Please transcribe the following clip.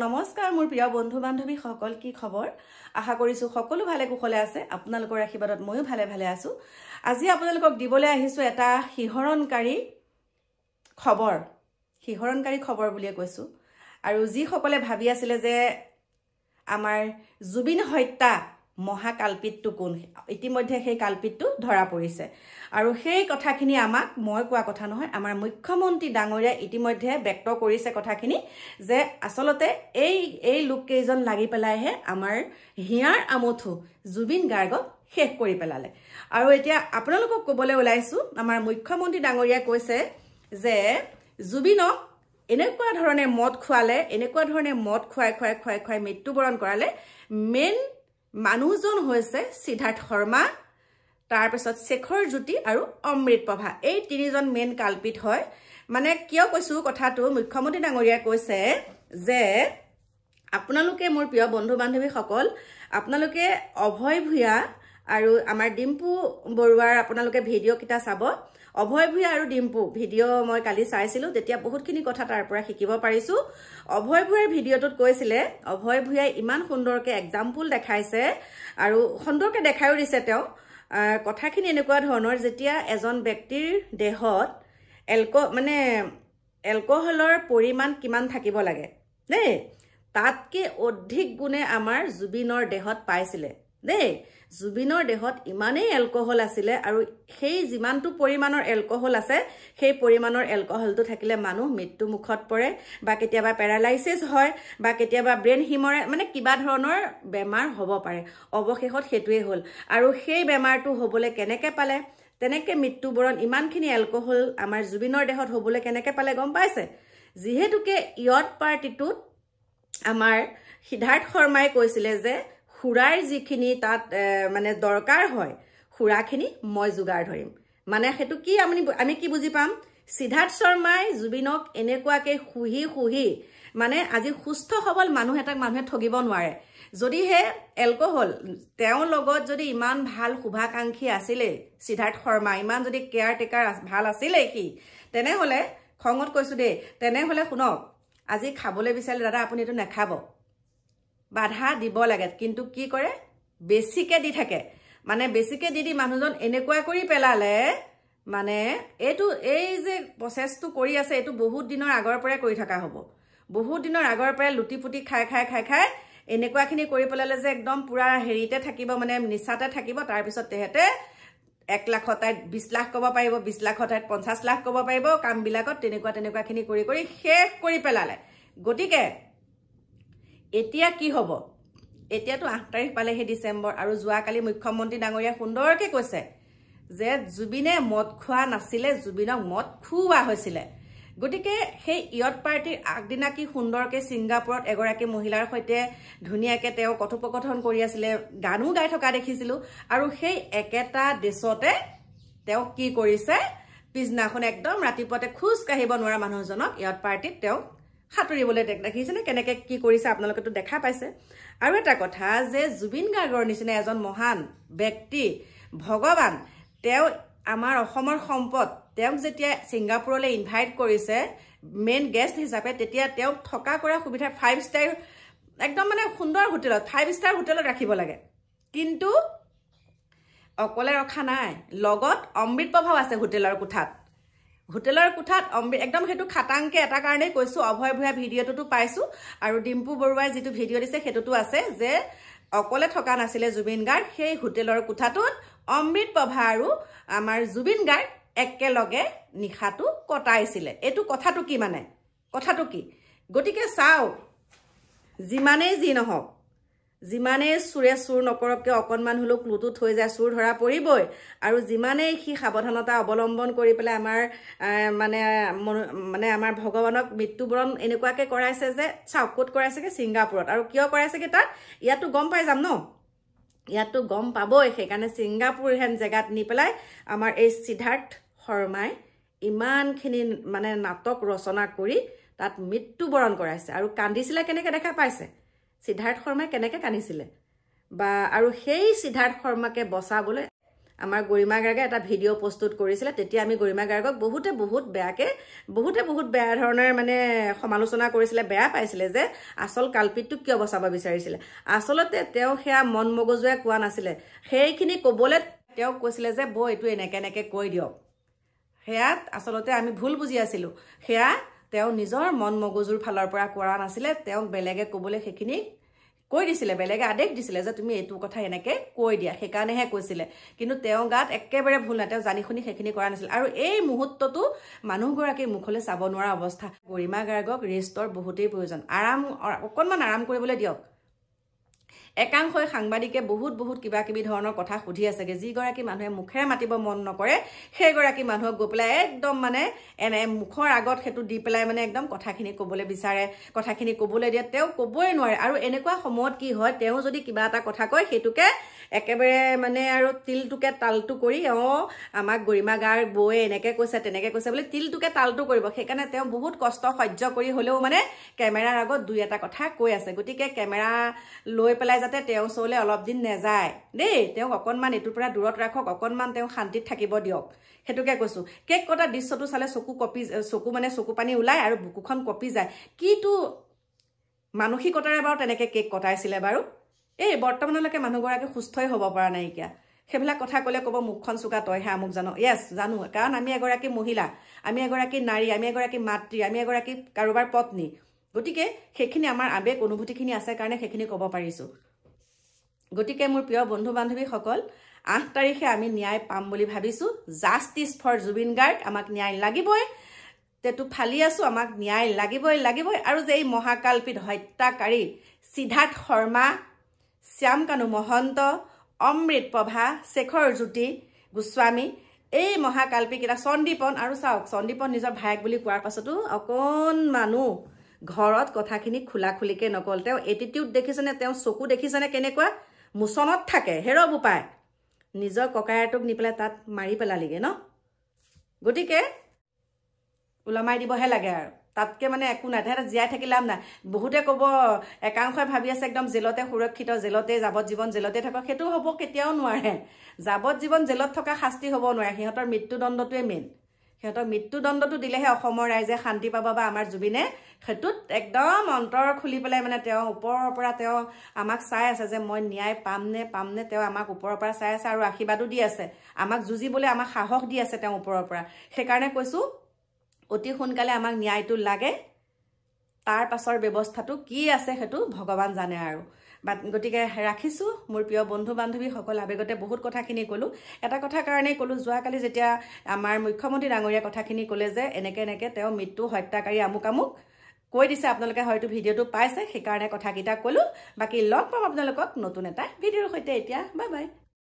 নমস্কাৰ মোৰ প্ৰিয় বন্ধু বান্ধৱী সকল কি খবৰ আশা কৰিছো সকলো ভালে কুশলে আছে আপোনালোকৰ আশীৰ্বাদত ময়ো ভালে ভালে আছো আজি আপোনালোকক দিবলৈ আহিছো এটা হিহৰণকাৰী খবৰ বুলিয়ে কৈছো আৰু যি সকলে ভাবি আছিল যে আমাৰ জুবিন হত্যা মহাকালপিতটো কোন ইতিমধ্যে সেই কালপিতটো ধৰা পৰিছে আৰু সেই কথাখিনি আমাক মই কোৱা কথা নহয় আমাৰ মুখ্যমন্ত্ৰী ডাঙৰীয়া ইতিমধ্যে ব্যক্ত কৰিছে কথাখিনি যে আসলতে এই লোককেইজন লাগি পেলাইহে আমাৰ হিয়াৰ আমথু জুবিন গাৰ্গক শেষ কৰি পেলালে আৰু এতিয়া আপোনালোকক ক'বলৈ ওলাইছো আমাৰ মুখ্যমন্ত্ৰী ডাঙৰীয়া কৈছে যে জুবিনক এনেকুৱা ধৰণে মদ খোৱালে এনেকুৱা ধৰণে মদ খুৱাই মৃত্যুবৰণ কৰালে মেন মানুহজন হৈছে সিদ্ধাৰ্থ শৰ্মা তাৰ পিছত শেখৰ জ্যোতি আৰু অমৃত প্ৰভা এই তিনিজন মেন কালপিত হয় মানে কিয় কৈছো কথাটো মুখ্যমন্ত্ৰী ডাঙৰীয়া কৈছে যে আপোনালোকে মোৰ প্ৰিয় বন্ধু বান্ধৱী সকল আপোনালোকে অভয় ভূঞা আৰু আমাৰ ডিম্পু বৰুৱাৰ আপোনালোকে ভিডিঅ' কিটা চাব অভয় ভূঞা আৰু ডিম্পু ভিডিঅ' মই কালি চাইছিলো তেতিয়া বহুতখিনি কথা তাৰ পৰা শিকিব পাৰিছো অভয় ভূঞাৰ ভিডিঅ'টোত কৈছিলে অভয় ভূঞাই ইমান সুন্দৰকে এক্সাম্পল দেখাইছে আৰু সুন্দৰকে দেখাইও দিছে তেওঁ কথাখিনি এনেকুৱা ধৰণৰ যেতিয়া এজন ব্যক্তিৰ দেহত এলকহলৰ পৰিমাণ কিমান থাকিব লাগে দেই তাতকে অধিক গুণে আমাৰ জুবিনৰ দেহত পাইছিলে দেই জুবিনৰ দেহত ইমানেই এলকহল আছিলে আৰু সেই যিমানটো পৰিমাণৰ এলকহল আছে সেই পৰিমাণৰ এলকহলটো থাকিলে মানুহ মৃত্যু মুখত পৰে বা কেতিয়াবা পেৰালাইসিস হয় বা কেতিয়াবা ব্ৰেইন হিমৰে মানে কিবা ধৰণৰ বেমাৰ হ'ব পাৰে অৱশেষত হেতুৱে হ'ল আৰু সেই বেমাৰটো হ'বলৈ কেনেকৈ পালে তেনেকৈ মৃত্যুবৰণ ইমানখিনি এলকহল আমাৰ জুবিনৰ দেহত হ'বলৈ কেনেকৈ পালে গম পাইছে যিহেতুকে ইয়ত পাৰ্টিটোত আমাৰ সিদ্ধাৰ্থ শৰ্মাই কৈছিলে যে খুৰাৰ যিখিনি তাত মানে দৰকাৰ হয় খুৰাখিনি মই যোগাৰ ধৰিম মানে হেতু কি আমি কি বুজি পাম সিদ্ধাৰ্থ শৰ্মাই জুবিনক এনেকুৱাকে খুহি মানে আজি সুস্থ সবল মানুহ এটাক মানুহে ঠগিব নোৱাৰে যদিহে এলকহল তেওঁৰ লগত যদি ইমান ভাল শুভাকাংক্ষী আছিলে সিদ্ধাৰ্থ শৰ্মা ইমান যদি কেয়াৰ টেকাৰ ভাল আছিলে কি তেনেহলে খঙত কৈছো দেই তেনেহলে শুনক আজি খাবলৈ বিচাৰিলে দাদা আপুনি এটো নাখাব বাধা দিব লাগে কিন্তু কি কৰে বেছিকে দি থাকে মানে বেছিকে দি মানুহজন এনেকুৱা কৰি পেলালে মানে এই যে প্ৰসেসটো কৰি আছে এটো বহুত দিনৰ আগৰ পৰাই কৰি থকা হ'ব বহুত দিনৰ আগৰ পৰাই লুটিপুটি খাই এনেকুৱাখিনি কৰি পেলালে যে একদম পুৰা হেৰিতে থাকিব মানে নিচাতে থাকিব তাৰ পিছত তেহেতে 1 লাখত 20 লাখ কব পাৰিব 20 লাখত 50 লাখ কব পাৰিব কাম বিলাকত তেনেকুৱাখিনি কৰি শেষ কৰি পেলালে গটিকে এতিয়া কি হ'ব এতিয়াতো 8 তাৰিখ পালেহে ডিসেম্বৰ আৰু যোৱাকালি মুখ্যমন্ত্ৰী ডাঙৰীয়া সুন্দৰকে কৈছে যে জুবিনে মদ খোৱা নাছিলে জুবিনক মদ খুওৱা হৈছিল গটিকে সেই ইয়ত পাৰ্টিৰ আগদিনা কি সুন্দৰকে সিংগাপুৰত এগৰাকী মহিলাৰ সৈতে ধুনিয়াকে তেওঁ কথোপকথন কৰি আছিল গানো গাই থকা দেখিছিলো আৰু সেই একেটা দেশতে তেওঁ কি কৰিছে পিছনাখন একদম ৰাতিপুৱাতে খুজ কাহিব নোৱাৰা মানুহজনক ইয়ত পাৰ্টিত তেওঁ হাতুৰিবলৈ দেখিছেনে কেনেকৈ কি কৰিছে আপোনালোকেতো দেখা পাইছে আৰু এটা কথা যে জুবিন গাৰ্গৰ নিচিনা এজন মহান ব্যক্তি ভগৱান তেওঁ আমাৰ অসমৰ সম্পদ তেওঁক যেতিয়া সিংগাপুৰলৈ ইনভাইট কৰিছে মেইন গেষ্ট হিচাপে তেতিয়া তেওঁক থকা কৰা সুবিধা 5 ষ্টাৰ একদম মানে সুন্দৰ হোটেলত 5 ষ্টাৰ হোটেলত ৰাখিব লাগে কিন্তু অকলে ৰখা নাই লগত অমৃত প্ৰভাও আছে হোটেলৰ কোঠাত একদম হেতু খাটাংকে এটা কাৰণে কৈছো অভয় ভূঞা ভিডিঅ'টো পাইছো আৰু ডিম্পু বৰুৱাই যেটো ভিডিঅ' দিছে হেতুটো আছে যে অকলে থকা নাছিলে জুবিন গাৰ্গ সেই হোটেলৰ কোঠাটোত অমৃত প্ৰভা আৰু আমাৰ জুবিন গাৰ্গ একেলগে নিখাটো কটাইছিলে এটো কথাটো কি মানে কথাটো কি গটিকে চাও যিমানেই যি নহওক যিমানেই চুৰ নকৰককে অকনমান হলো ক্লুটুত হৈ যায় চুৰ ধৰা পৰিবই আৰু যিমানেই সি সাৱধানতা অৱলম্বন কৰি পেলাই আমাৰ মানে আমাৰ ভগৱানক মৃত্যুবৰণ এনেকুৱাকে কৰাইছে যে চাউকত কৰাইছেগে সিংগাপুৰত আৰু কিয় কৰাইছেগে তাত ইয়াতো গম পাই যাম ন ইয়াতো গম পাবই সেইকাৰণে সিংগাপুৰ হেন জেগাত নি পেলাই আমাৰ এই সিদ্ধাৰ্থ শৰ্মাই ইমানখিনি মানে নাটক ৰচনা কৰি তাত মৃত্যুবৰণ কৰাইছে আৰু কান্দিছিলে কেনেকৈ দেখা পাইছে সিদ্ধাৰ্থ শৰ্মাই কেনেকৈ কান্দিছিলে বা আৰু সেই সিদ্ধাৰ্থ শৰ্মাকে বচাবলৈ আমাৰ গৰিমা গাৰ্গে এটা ভিডিঅ' প্ৰস্তুত কৰিছিলে তেতিয়া আমি গৰিমা গাৰ্গক বহুতে বহুত বেয়া ধৰণৰ মানে সমালোচনা কৰিছিলে বেয়া পাইছিলে যে আসল কালপিতটো কিয় বচাব বিচাৰিছিলে আসলতে তেওঁ সেয়া মন মগজুৱে কোৱা নাছিলে সেইখিনি ক'বলৈ তেওঁ কৈছিলে যে বৌ এইটো এনেকে কৈ দিয়ক সেয়াত আসলতে আমি ভুল বুজি আছিলো সেয়া তেওঁ নিজৰ মন মগজুৰ ফালৰ পৰা কৰা নাছিলে তেওঁ বেলেগে ক'বলৈ সেইখিনি কৈ দিছিলে বেলেগে আদেশ দিছিলে যে তুমি এইটো কথা এনেকে কৈ দিয়া সেইকাৰণেহে কৈছিলে কিন্তু তেওঁ গাত একেবাৰে ভুল না তেওঁ জানি শুনি সেইখিনি কৰা নাছিল আৰু এই মুহূৰ্তটো মানুহগৰাকীৰ মুখলৈ চাব নোৱাৰা অৱস্থা গৰিমা গাৰ্গক ৰেষ্টৰ বহুতেই প্ৰয়োজন অকণমান আৰাম কৰিবলৈ দিয়ক একাংশই সাংবাদিকে বহুত কিবা কিবি ধৰণৰ কথা সুধি আছেগে যিগৰাকী মানুহে মুখেৰে মাতিব মন নকৰে সেইগৰাকী মানুহক গৈ পেলাই একদম মানে এনে মুখৰ আগত হেতু দি পেলাই মানে একদম কথাখিনি ক'বলৈ বিচাৰে কথাখিনি ক'বলৈ দিয়ে তেওঁ ক'বই নোৱাৰে আৰু এনেকুৱা সময়ত কি হয় তেওঁ যদি কিবা এটা কথা কয় সেইটোকে একেবাৰে মানে আৰু তিলটোকে তালটো কৰি আমাক গৰিমা গাৰ্গ বৌয়ে এনেকে কৈছে তেনেকে কৈছে বুলি তিলটোকে তালটো কৰিব সেইকাৰণে তেওঁ বহুত কষ্ট সহ্য কৰি হ'লেও মানে কেমেৰাৰ আগত দুই এটা কথা কৈ আছে গতিকে কেমেৰা লৈ পেলাই যাতে তেওঁ চলে অলপ দিন নেযায় দেই তেওঁ অকণমান এইটোৰ পৰা দূৰত ৰাখক অকণমান তেওঁ শান্তিত থাকিব দিয়ক হেতুকে কৈছো কেক কটা দৃশ্যটো চালে চকু পানী ওলাই আৰু বুকুখন কপি যায় কিটো মানসিকতাৰে বাৰু তেনেকে কেক কটাইছিলে বাৰু এই বৰ্তমানলৈকে মানুহগৰাকী সুস্থই হ'ব পৰা নাইকিয়া সেইবিলাক কথা ক'লে ক'ব মুখখন চুকা তইহে আমুক জানো য়েছ জানো কাৰণ আমি এগৰাকী মহিলা আমি এগৰাকী নাৰী আমি এগৰাকী মাতৃ আমি এগৰাকী কাৰোবাৰ পত্নী গতিকে সেইখিনি আমাৰ আবেগ অনুভূতিখিনি আছে কাৰণে সেইখিনি ক'ব পাৰিছো গতিকে মোৰ প্ৰিয় বন্ধু বান্ধৱীসকল 8 তাৰিখে আমি ন্যায় পাম বুলি ভাবিছো জাষ্টিস ফৰ জুবিন গাৰ্গ আমাক ন্যায় লাগিবই তেটো ফালি আছো আমাক ন্যায় লাগিবই আৰু যে এই মহাকালপিত হত্যাকাৰী সিদ্ধাৰ্থ শৰ্মা শ্যামকানু মহন্ত অমৃত প্ৰভা শেখৰ জ্যোতি গোস্বামী এই মহাকালপিক এটা সন্দীপন আৰু চাওক সন্দীপন নিজৰ ভাইক বুলি কোৱাৰ পাছতো অকণ মানুহ ঘৰত কথাখিনি খোলাখুলিকে নকল তেওঁ এটিটিউড দেখিছেনে তেওঁ চকু দেখিছেনে কেনেকুৱা মুছনত থাকে হেৰব উপায় নিজৰ ককায়েৰটোক নি পেলাই তাত মাৰি পেলালিগে ন গতিকে উলমাই দিবহে লাগে আৰু তাতকে মানে একো নাই তেহেঁতে জীয়াই থাকি লাভ নাই বহুতে ক'ব একাংশই ভাবি আছে একদম জেলতে সুৰক্ষিত জেলতে যাৱজ্জীৱন জেলতে থাকক সেইটো হ'ব কেতিয়াও নোৱাৰে যাৱজ্জীৱন জেলত থকা শাস্তি হ'ব নোৱাৰে সিহঁতৰ মৃত্যুদণ্ডটোৱে মেইন সিহঁতৰ মৃত্যুদণ্ডটো দিলেহে অসমৰ ৰাইজে শান্তি পাব বা আমাৰ জুবিনে হেতুত একদম অন্তৰ খুলি পেলাই মানে তেওঁ ওপৰৰ পৰা তেওঁ আমাক চাই আছে যে মই ন্যায় পামনে তেওঁ আমাক ওপৰৰ পৰা চাই আছে আৰু আশীৰ্বাদো দি আছে আমাক যুঁজিবলৈ আমাক সাহস দি আছে তেওঁ ওপৰৰ পৰা সেইকাৰণে কৈছো অতি সোনকালে আমাক ন্যায়টো লাগে তাৰ পাছৰ ব্যৱস্থাটো কি আছে হেতু ভগৱান জানে আৰু গতিকে ৰাখিছো মোৰ প্ৰিয় বন্ধু বান্ধৱী সকল আবেগতে বহুত কথাখিনি ক'লো এটা কথা কাৰণেই ক'লো যোৱাকালি যেতিয়া আমাৰ মুখ্যমন্ত্ৰী ডাঙৰীয়া কথাখিনি ক'লে যে এনেকে তেওঁ মৃত্যু হত্যাকাৰী আমুক কৈ দিছে আপোনালোকে হয়তো ভিডিঅ'টো পাইছে সেইকাৰণে কথাকিটা ক'লো বাকি লগ পাম আপোনালোকক নতুন এটা ভিডিঅ'ৰ সৈতে এতিয়া বাই বাই